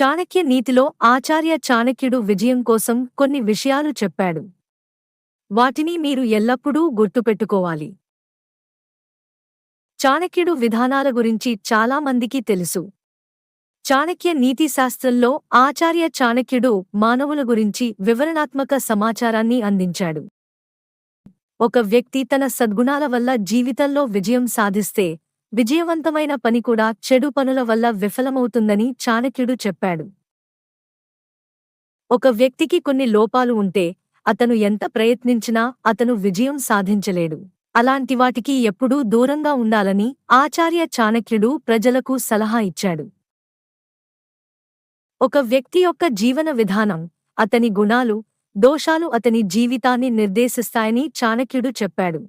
చాణక్య నీతిలో ఆచార్య చాణక్యుడు విజయం కోసం కొన్ని విషయాలు చెప్పాడు. వాటిని మీరు ఎల్లప్పుడూ గుర్తుపెట్టుకోవాలి. చాణక్యుడు విధానాల గురించి చాలా మందికి తెలుసు. చాణక్య నీతిశాస్త్రంలో ఆచార్య చాణక్యుడు మానవుల గురించి వివరణాత్మక సమాచారాన్ని అందించాడు. ఒక వ్యక్తి తన సద్గుణాల వల్ల జీవితంలో విజయం సాధిస్తే, విజయవంతమైన పని కూడా చెడు పనుల వల్ల విఫలమవుతుందని చాణక్యుడు చెప్పాడు. ఒక వ్యక్తికి కొన్ని లోపాలు ఉంటే, అతను ఎంత ప్రయత్నించినా అతను విజయం సాధించలేడు. అలాంటి వాటికి ఎప్పుడూ దూరంగా ఉండాలని ఆచార్య చాణక్యుడు ప్రజలకు సలహా ఇచ్చాడు. ఒక వ్యక్తి యొక్క జీవన విధానం, అతని గుణాలు, దోషాలు అతని జీవితాన్ని నిర్దేశిస్తాయని చాణక్యుడు చెప్పాడు.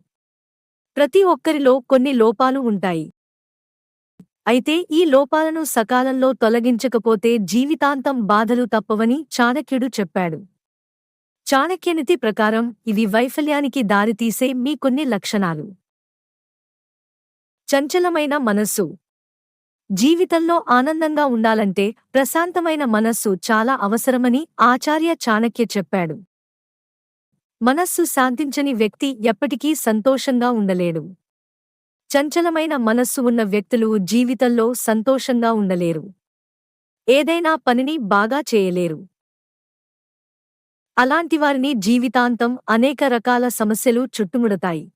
ప్రతి ఒక్కరిలో కొన్ని లోపాలు ఉంటాయి. అయితే ఈ లోపాలను సకాలంలో తొలగించకపోతే జీవితాంతం బాధలు తప్పవని చాణక్యుడు చెప్పాడు. చాణక్యనీతి ప్రకారం ఇవి వైఫల్యానికి దారితీసే మీ కొన్ని లక్షణాలు. చంచలమైన మనస్సు. జీవితంలో ఆనందంగా ఉండాలంటే ప్రశాంతమైన మనస్సు చాలా అవసరమని ఆచార్య చాణక్య చెప్పాడు. మనస్సు శాంతించని వ్యక్తి ఎప్పటికీ సంతోషంగా ఉండలేడు. చంచలమైన మనస్సు ఉన్న వ్యక్తులు జీవితంలో సంతోషంగా ఉండలేరు. ఏదైనా పనిని బాగా చేయలేరు. అలాంటివారిని జీవితాంతం అనేక రకాల సమస్యలు చుట్టుముడతాయి.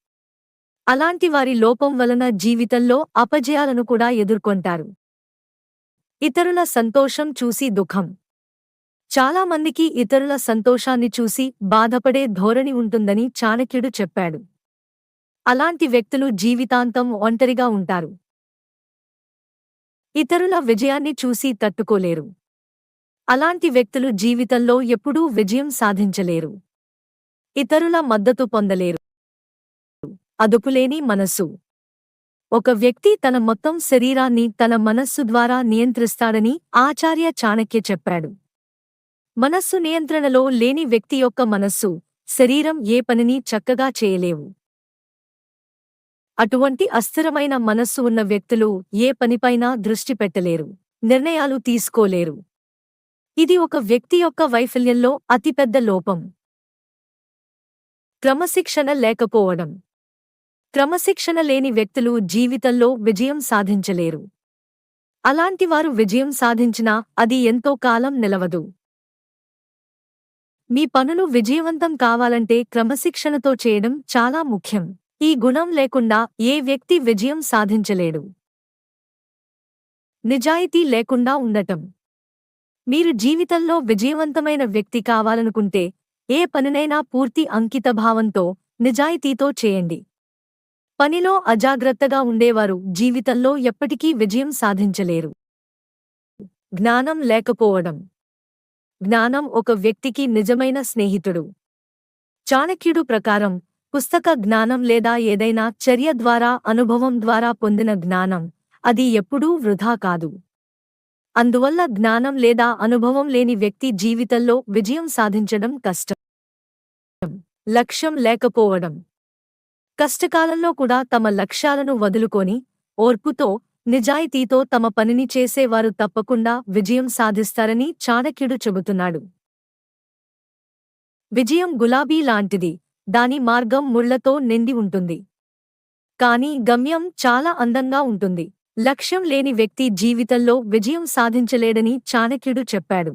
అలాంటి వారి లోపం వలన జీవితంలో అపజయాలను కూడా ఎదుర్కొంటారు. ఇతరుల సంతోషం చూసి దుఃఖం. చాలా మందికి ఇతరుల సంతోషాన్ని చూసి బాధపడే ధోరణి ఉంటుందని చాణక్యుడు చెప్పాడు. అలాంటి వ్యక్తులు జీవితాంతం ఒంటరిగా ఉంటారు. ఇతరుల విజయాన్ని చూసి తట్టుకోలేరు. అలాంటి వ్యక్తులు జీవితంలో ఎప్పుడూ విజయం సాధించలేరు. ఇతరుల మద్దతు పొందలేరు. అదుపులేని మనస్సు. ఒక వ్యక్తి తన మొత్తం శరీరాన్ని తన మనస్సు ద్వారా నియంత్రిస్తాడని ఆచార్య చాణక్య చెప్పాడు. మనస్సు నియంత్రణలో లేని వ్యక్తి యొక్క మనస్సు, శరీరం ఏ పనిని చక్కగా చేయలేవు. అటువంటి అస్థిరమైన మనస్సు ఉన్న వ్యక్తులు ఏ పనిపైనా దృష్టి పెట్టలేరు, నిర్ణయాలు తీసుకోలేరు. ఇది ఒక వ్యక్తి యొక్క వైఫల్యంలో అతిపెద్ద లోపం. క్రమశిక్షణ లేకపోవడం. క్రమశిక్షణ లేని వ్యక్తులు జీవితంలో విజయం సాధించలేరు. అలాంటివారు విజయం సాధించినా అది ఎంతో కాలం నిలవదు. మీ పనులు విజయవంతం కావాలంటే క్రమశిక్షణతో చేయడం చాలా ముఖ్యం. ఈ గుణం లేకుండా ఏ వ్యక్తి విజయం సాధించలేడు. నిజాయితీ లేకుండా ఉండటం. మీరు జీవితంలో విజయవంతమైన వ్యక్తి కావాలనుకుంటే ఏ పనినైనా పూర్తి అంకితభావంతో, నిజాయితీతో చేయండి. పనిలో అజాగ్రత్తగా ఉండేవారు జీవితంలో ఎప్పటికీ విజయం సాధించలేరు. జ్ఞానం లేకపోవడం. జ్ఞానం ఒక వ్యక్తికి నిజమైన స్నేహితుడు. చాణక్యుడు ప్రకారం పుస్తక జ్ఞానం లేదా ఏదైనా చర్య ద్వారా, అనుభవం ద్వారా పొందిన జ్ఞానం, అది ఎప్పుడూ వృధా కాదు. అందువల్ల జ్ఞానం లేదా అనుభవం లేని వ్యక్తి జీవితంలో విజయం సాధించడం కష్టం. లక్ష్యం లేకపోవడం. కష్టకాలంలో కూడా తమ లక్ష్యాలను వదులుకొని, ఓర్పుతో, నిజాయితీతో తమ పనిని చేసేవారు తప్పకుండా విజయం సాధిస్తారని చాణక్యుడు చెబుతున్నాడు. విజయం గులాబీ లాంటిది, దాని మార్గం ముళ్లతో నిండి ఉంటుంది. కానీ గమ్యం చాలా అందంగా ఉంటుంది. లక్ష్యం లేని వ్యక్తి జీవితంలో విజయం సాధించలేడని చాణక్యుడు చెప్పాడు.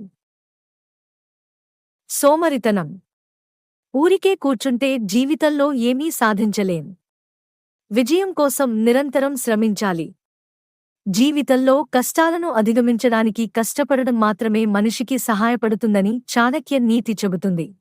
సోమరితనం. ఊరికే కూర్చుంటే జీవితంలో ఏమీ సాధించలేం. విజయం కోసం నిరంతరం శ్రమించాలి. జీవితంలో కష్టాలను అధిగమించడానికి కష్టపడడం మాత్రమే మనిషికి సహాయపడుతుందని చాణక్య నీతి చెబుతుంది.